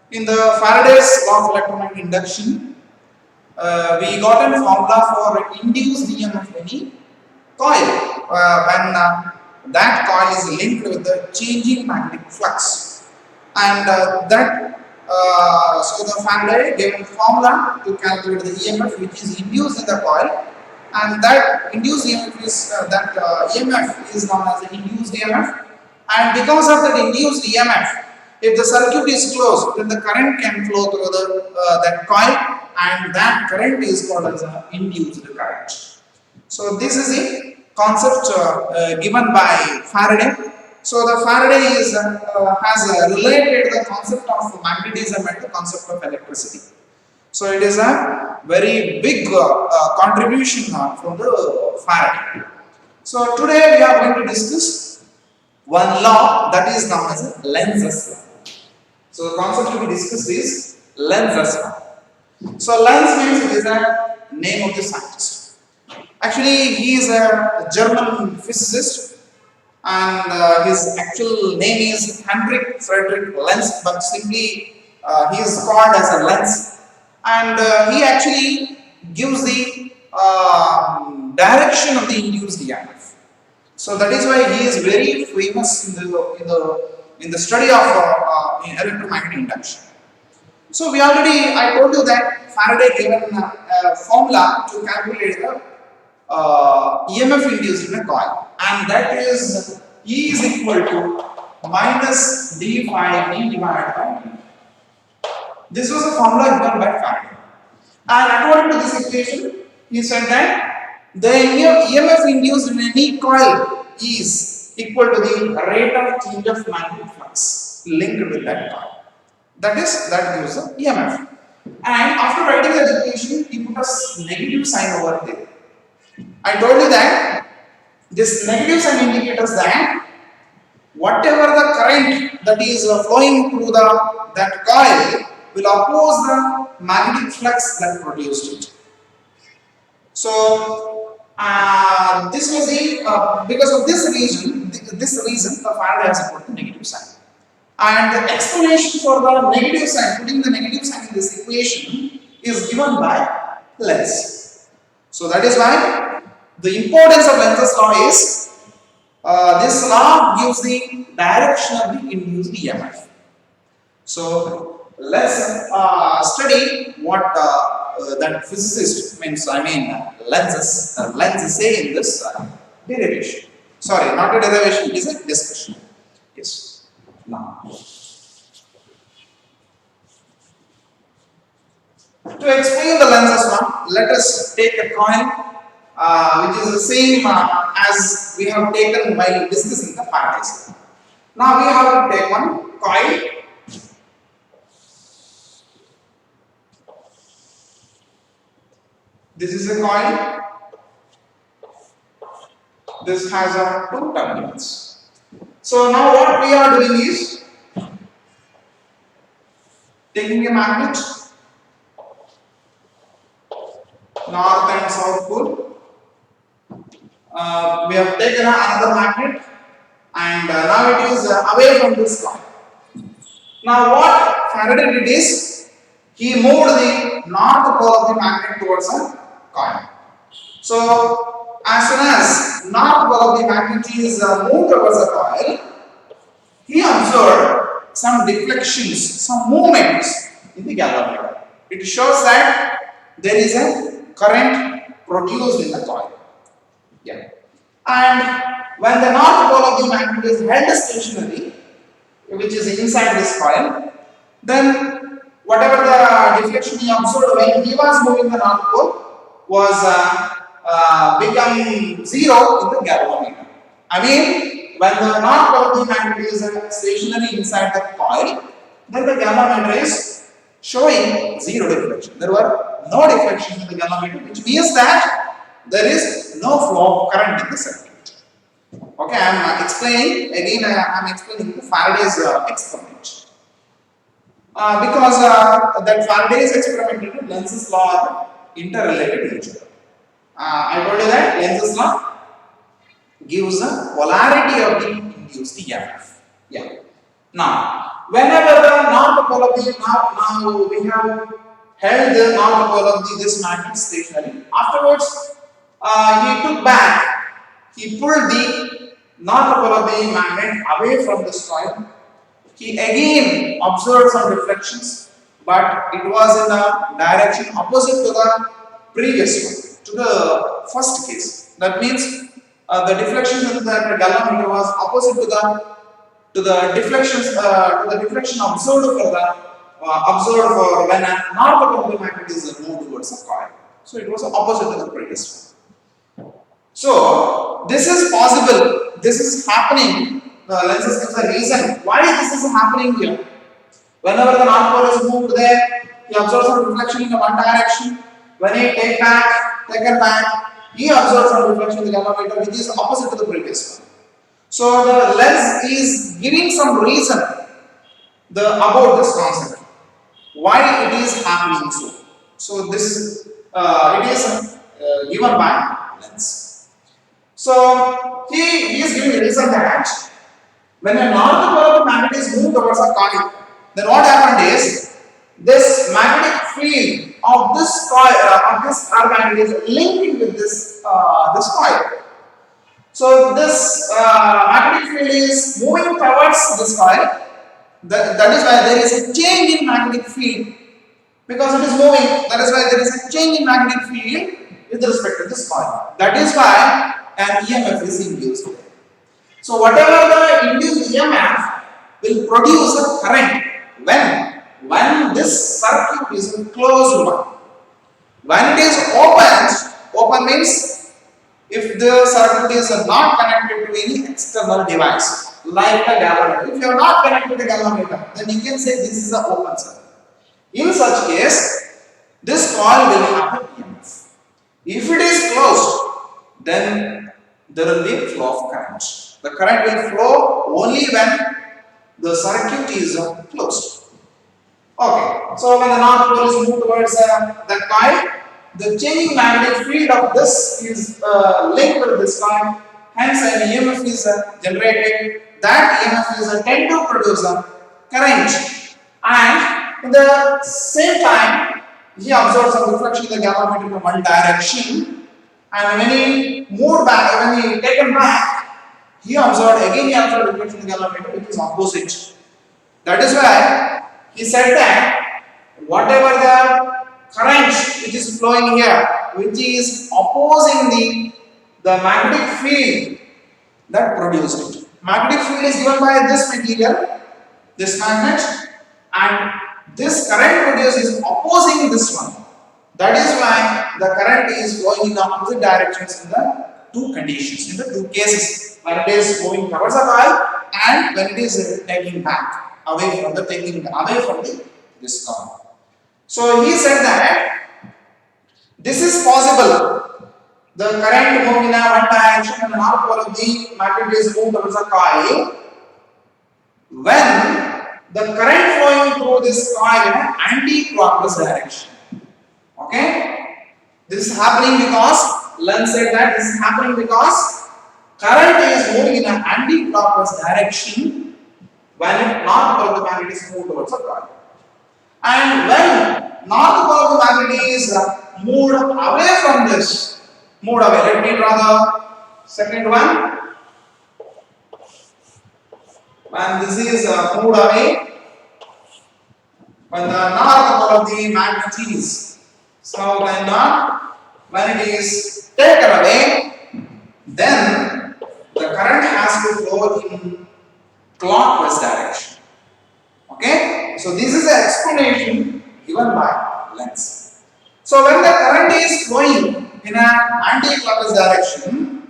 In the Faraday's law of electromagnetic induction, we got a formula for induced EMF of any coil when that coil is linked with the changing magnetic flux, and so the Faraday gave a formula to calculate the EMF which is induced in the coil, and that induced EMF is EMF is known as the induced EMF, and because of that induced EMF, if the circuit is closed, then the current can flow through that coil, and that current is called as an induced current. So this is the concept given by Faraday. So the Faraday has related the concept of magnetism and the concept of electricity. So it is a very big contribution from the Faraday. So today we are going to discuss one law that is known as Lenz's law. So the concept to be discussed is Lenz's law. So Lenz means it is a name of the scientist. Actually, he is a German physicist, and his actual name is Heinrich Friedrich Lenz, but simply he is called as a Lenz. And he actually gives the direction of the induced EMF. So that is why he is very famous in the study of electromagnetic induction. So I told you that Faraday given a formula to calculate the EMF induced in a coil, and that is E is equal to minus d phi d divided by d. This was a formula given by Faraday, and according to this equation, he said that the EMF induced in any coil is equal to the rate of change of magnetic flux linked with that coil. That gives the EMF. And after writing the equation, he put a negative sign over there. I told you that this negative sign indicates that whatever the current that is flowing through that coil will oppose the magnetic flux that produced it. So this was because of this reason, the Faraday has put the negative sign. And the explanation for the negative sign, putting the negative sign in this equation, is given by Lenz. So that is why the importance of Lenz's law is this law gives the direction of the induced EMF. So let's study what that physicist means. Lenzs say in this derivation. Sorry, not a derivation, it is a discussion. Yes. Now, to explain the Lenz's law, let us take a coil which is the same as we have taken while discussing the Faraday's law. Now we have to take one coil. This is a coil. This has two terminals. So now what we are doing is taking a magnet, north and south pole. We have taken another magnet, and now it is away from this coil. Now what Faraday did is he moved the north pole of the magnet towards a coil. So as soon as north pole of the magnet is moved towards the coil, he observed some deflections, some movements in the galvanometer. It shows that there is a current produced in the coil. Yeah. And when the north pole of the magnet is held stationary, which is inside this coil, then whatever the deflection he observed when he was moving the north pole was become zero in the galvanometer. I mean, when the north pole of the magnet is stationary inside the coil, then the galvanometer is showing zero deflection. There were no deflections in the galvanometer, which means that there is no flow of current in the circuit. Okay, I am explaining again. I am explaining the Faraday's experiment because that Faraday's experiment and Lenz's law are interrelated to each other. I told you that Lenz's law gives a polarity of the induced EMF. Yeah. Now, whenever the north pole of the now we have held the north pole of this magnet stationary. Afterwards, he took back, he pulled the north pole of the magnet away from this coil. He again observed some reflections, but it was in a direction opposite to the previous one, to the first case. That means the deflection in the galvanometer was opposite to the deflection observed for the observed for when a north pole of the magnet is moved towards the coil. So it was opposite to the previous one. So this is possible. This is happening. The Lenzs gives a reason why this is happening here. Whenever the north pole is moved there, he observes some reflection in one direction. When he taken back, he observes some reflection in the galvanometer which is opposite to the previous one. So the Lenzs is giving some reason about this concept, why it is happening so. So this it is given by Lenzs. So he is giving a reason that when a north pole of the magnet is moved towards a coil, then what happened is this magnetic field of this coil of this magnet is linked with this coil. So this magnetic field is moving towards this coil. That is why there is a change in magnetic field, because it is moving. That is why there is a change in magnetic field with respect to this coil. That is why an EMF is induced. So whatever the induced EMF will produce a current when this circuit is a closed one. When it is open means if the circuit is not connected to any external device like a galvanometer. If you are not connected to a galvanometer, then you can say this is an open circuit. In such case, this coil will have an EMF. If it is closed, then there will be a flow of current. The current will flow only when the circuit is closed. Okay, so when the north pole is moved towards that coil, the changing magnetic field of this is linked with this coil, hence an EMF is generated. That EMF is tend to produce a current, and in the same time he observes some reflection in the galvanometer in one direction, and when he moved back, when he taken back, he observed reflection in the galvanometer which is opposite. That is why he said that whatever the current which is flowing here, which is opposing the magnetic field that produced it. Magnetic field is given by this material, this magnet, and this current produced is opposing this one. That is why the current is flowing in the opposite directions in the two conditions, in the two cases, when it is moving towards the coil and when it is taking back away from this coil. So he said that this is possible. The current moving in one direction and the north pole of the magnet is moved towards the coil when the current flowing through this coil in an anti-clockwise direction. Okay? This is happening because Lenzs said that this is happening because current is moving in an anti-clockwise direction when north pole of the magnet is moved towards the coil. And when north pole of the magnet is moved away from this, let me draw the second one. When this is moved away, when the north pole of the magnet is, so when it is taken away, then the current has to flow in clockwise direction. Okay, so this is the explanation given by Lenzs. So when the current is flowing in an anti-clockwise direction,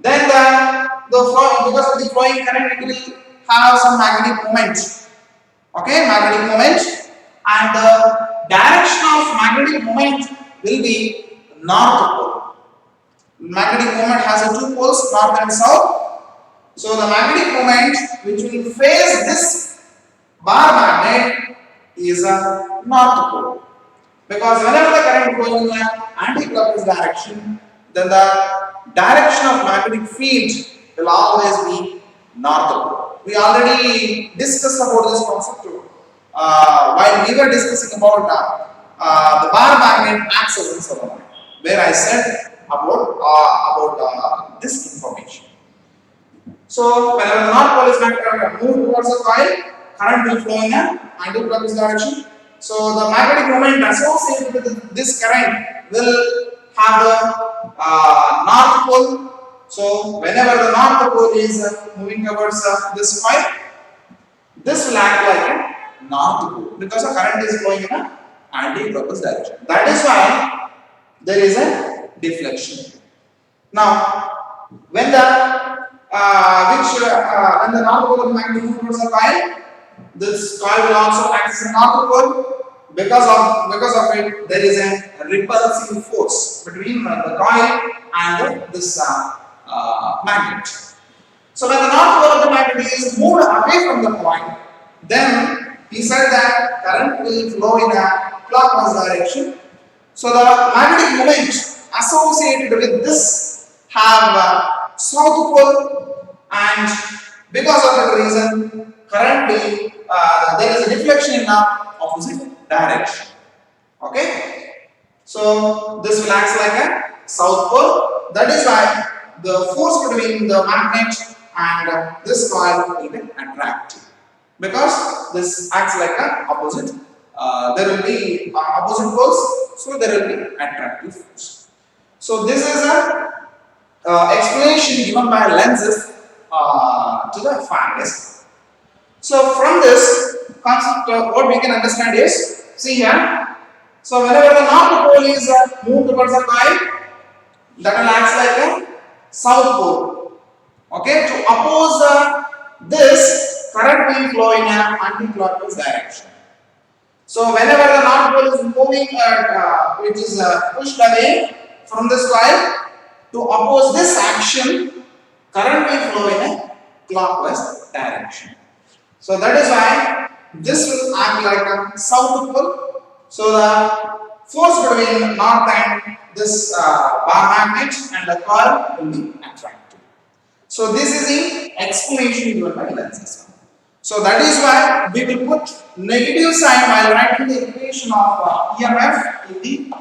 then the flow, because of the flowing current, it will have some magnetic moment. Okay, magnetic moment, and the direction of magnetic moment will be north pole. Magnetic moment has two poles, north and south. So the magnetic moment which will face this bar magnet is a north pole. Because whenever the current flows in an anti-clockwise direction, then the direction of magnetic field will always be north pole. We already discussed about this concept too. While we were discussing about the bar magnet acts as a solenoid, where I said about this information. So whenever the north pole is moved towards the coil, current will flow in an anti-clockwise direction. So the magnetic moment associated with this current will have the north pole. So whenever the north pole is moving towards this coil, this will act like a north pole because the current is flowing in an anti-clockwise direction. That is why there is a deflection. Now, when the when the north pole of the magnet moves towards the coil, this coil will also act as a north pole. Because of it, there is a repulsive force between the coil and this magnet. So when the north pole of the magnet is moved away from the coil, then he said that current will flow in a clockwise direction. So the magnetic moment associated with this have south pole, and because of that reason, current will there is a deflection in the opposite direction. Okay, so this will act like a south pole. That is why the force between the magnet and this coil will be attractive, because this acts like a opposite. There will be opposite poles, so there will be attractive force. So this is a explanation given by Lenzs to the Faraday's. So from this concept, what we can understand is, see here. So whenever the north pole is moved towards the coil, that will act like a south pole. Okay, to oppose this, current will flow in an anti-clockwise direction. So whenever the north pole is moving, which is pushed away from this coil, to oppose this action, current will flow in a clockwise direction. So that is why this will act like a south pole. So the force between north and this bar magnet and the coil will be attractive. So this is the explanation given by Lenzs. So that is why we will put negative sign while writing the equation of EMF in the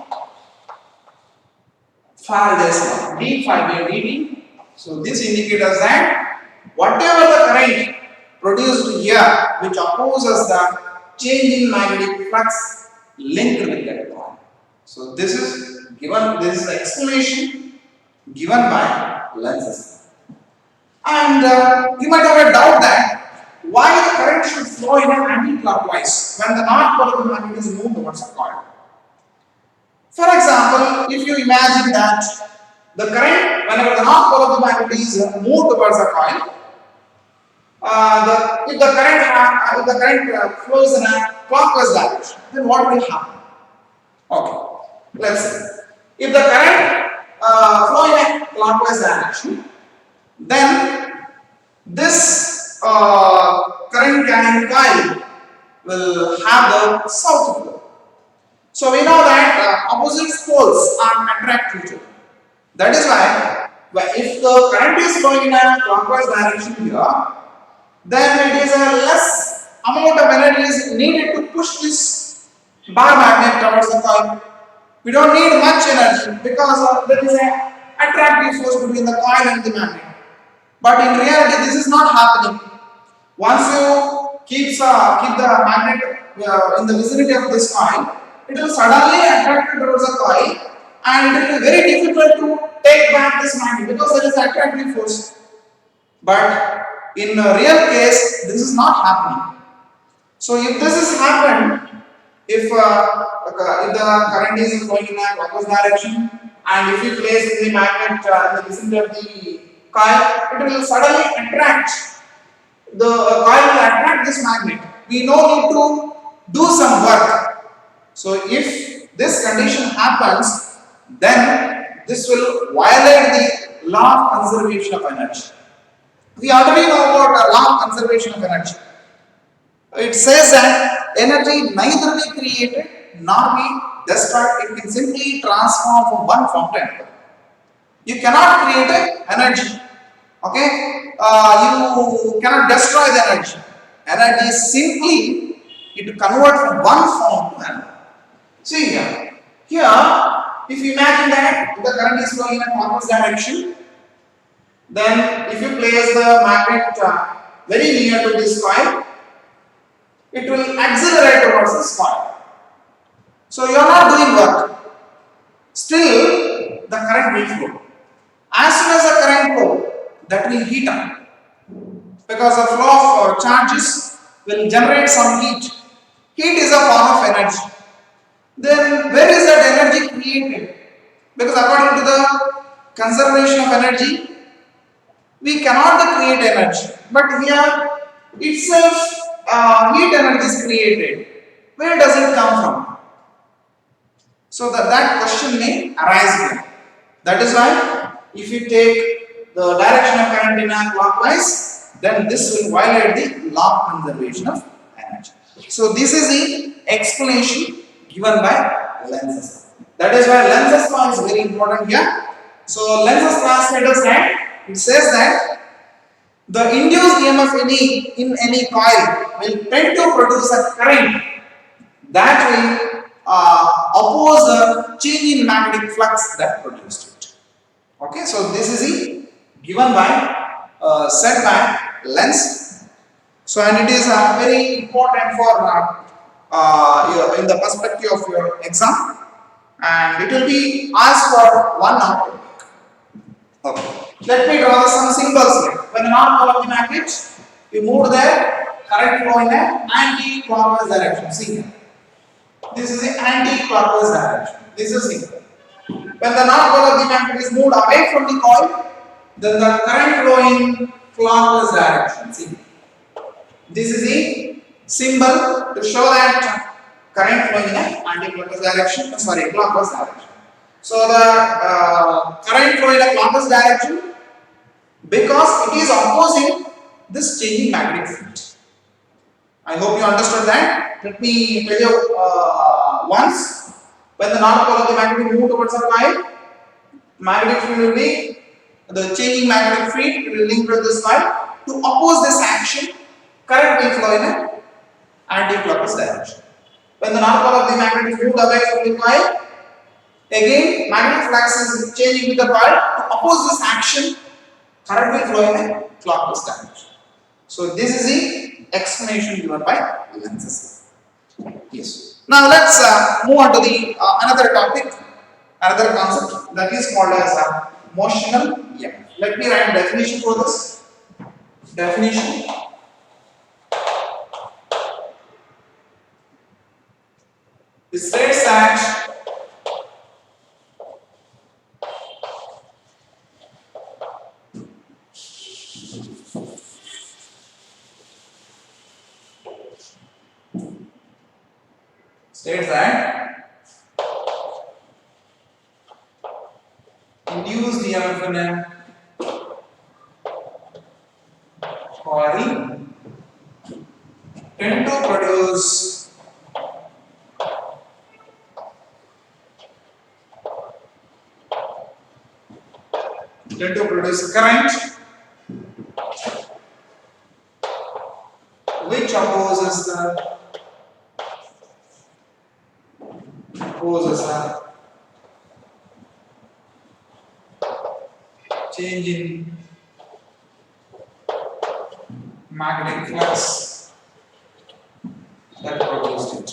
Faraday's law, d phi by dt. So this indicates that whatever the current produced here, which opposes the change in magnetic flux linked with that coil. So this is given. This is the explanation given by Lenzs. And you might have a doubt that why the current should flow in an anti-clockwise when the north pole of the magnet is moved towards the coil. For example, if you imagine that the current, whenever the north pole of the magnet is moved towards the coil, if the current flows in a clockwise direction, then what will happen? Okay, let's see. If the current flow in a clockwise direction, then this current carrying coil will have the south pole. So we know that opposite poles are attracted to each other. That is why if the current is flowing in a clockwise direction here, then it is a less amount of energy is needed to push this bar magnet towards the coil. We don't need much energy because there is an attractive force between the coil and the magnet. But in reality, this is not happening. Once you keep the magnet in the vicinity of this coil, it will suddenly attract towards the coil, and it will be very difficult to take back this magnet because there is an attractive force. But in a real case, this is not happening. So if this has happened, if the current is flowing in a clockwise direction, and if you place the magnet in the vicinity of the coil, it will suddenly attract. The coil will attract this magnet. We no need to do some work. So if this condition happens, then this will violate the law of conservation of energy. We already know about the law of conservation of energy. It says that energy neither be created nor be destroyed. It can simply transform from one form to another. You cannot create energy Okay, you cannot destroy the energy. Energy is simply it converts from one form to another. See here. Here, if you imagine that the current is flowing in a clockwise direction, then if you place the magnet very near to this coil, it will accelerate towards this coil. So you are not doing work. Still, the current will flow. As soon as the current flow, that will heat up. Because the flow of charges will generate some heat. Heat is a form of energy. Then where is that energy created? Because according to the conservation of energy, we cannot create energy. But here itself heat energy is created. Where does it come from? So that question may arise here. That is why if you take the direction of current in a clockwise, then this will violate the law of conservation of energy. So this is the explanation given by Lenzs. That is why Lenzs law is very important here. So Lenzs law states that it says that the induced EMF in any coil will tend to produce a current that will oppose the change in magnetic flux that produced it. Okay, so this is the given by said by Lenzs. So and it is very important for in the perspective of your exam, and it will be asked for one hour. Okay. Let me draw some symbols here. When the non-pole of the magnet, you move there, current flow in an anti-clockwise direction. See here. This is the anti-clockwise direction. This is symbol. When the north pole of the magnet is moved away from the coil, then the current flow in clockwise direction. See, this is the symbol to show that current flow in an anti-clockwise direction. Sorry, clockwise direction. So the current flow in a clockwise direction because it is opposing this changing magnetic field. I hope you understood that. Let me tell you once. When the north pole of the magnet will move towards the coil, magnetic field will be the changing magnetic field will link with this coil. To oppose this action, current will flow in an anti-clockwise direction. When the north pole of the magnet is moved away from the coil, again magnetic flux is changing with the coil. To oppose this action, current will flow in a clockwise direction. So this is the explanation given by Lenzs. Yes. Now let's move on to the another topic, another concept that is called as motional EMF. Let me write definition for this. Definition. It states that induced EMF in a coil tend to produce current which opposes the change in magnetic flux that produced it.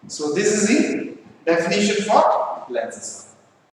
So this is the definition for Lenzs.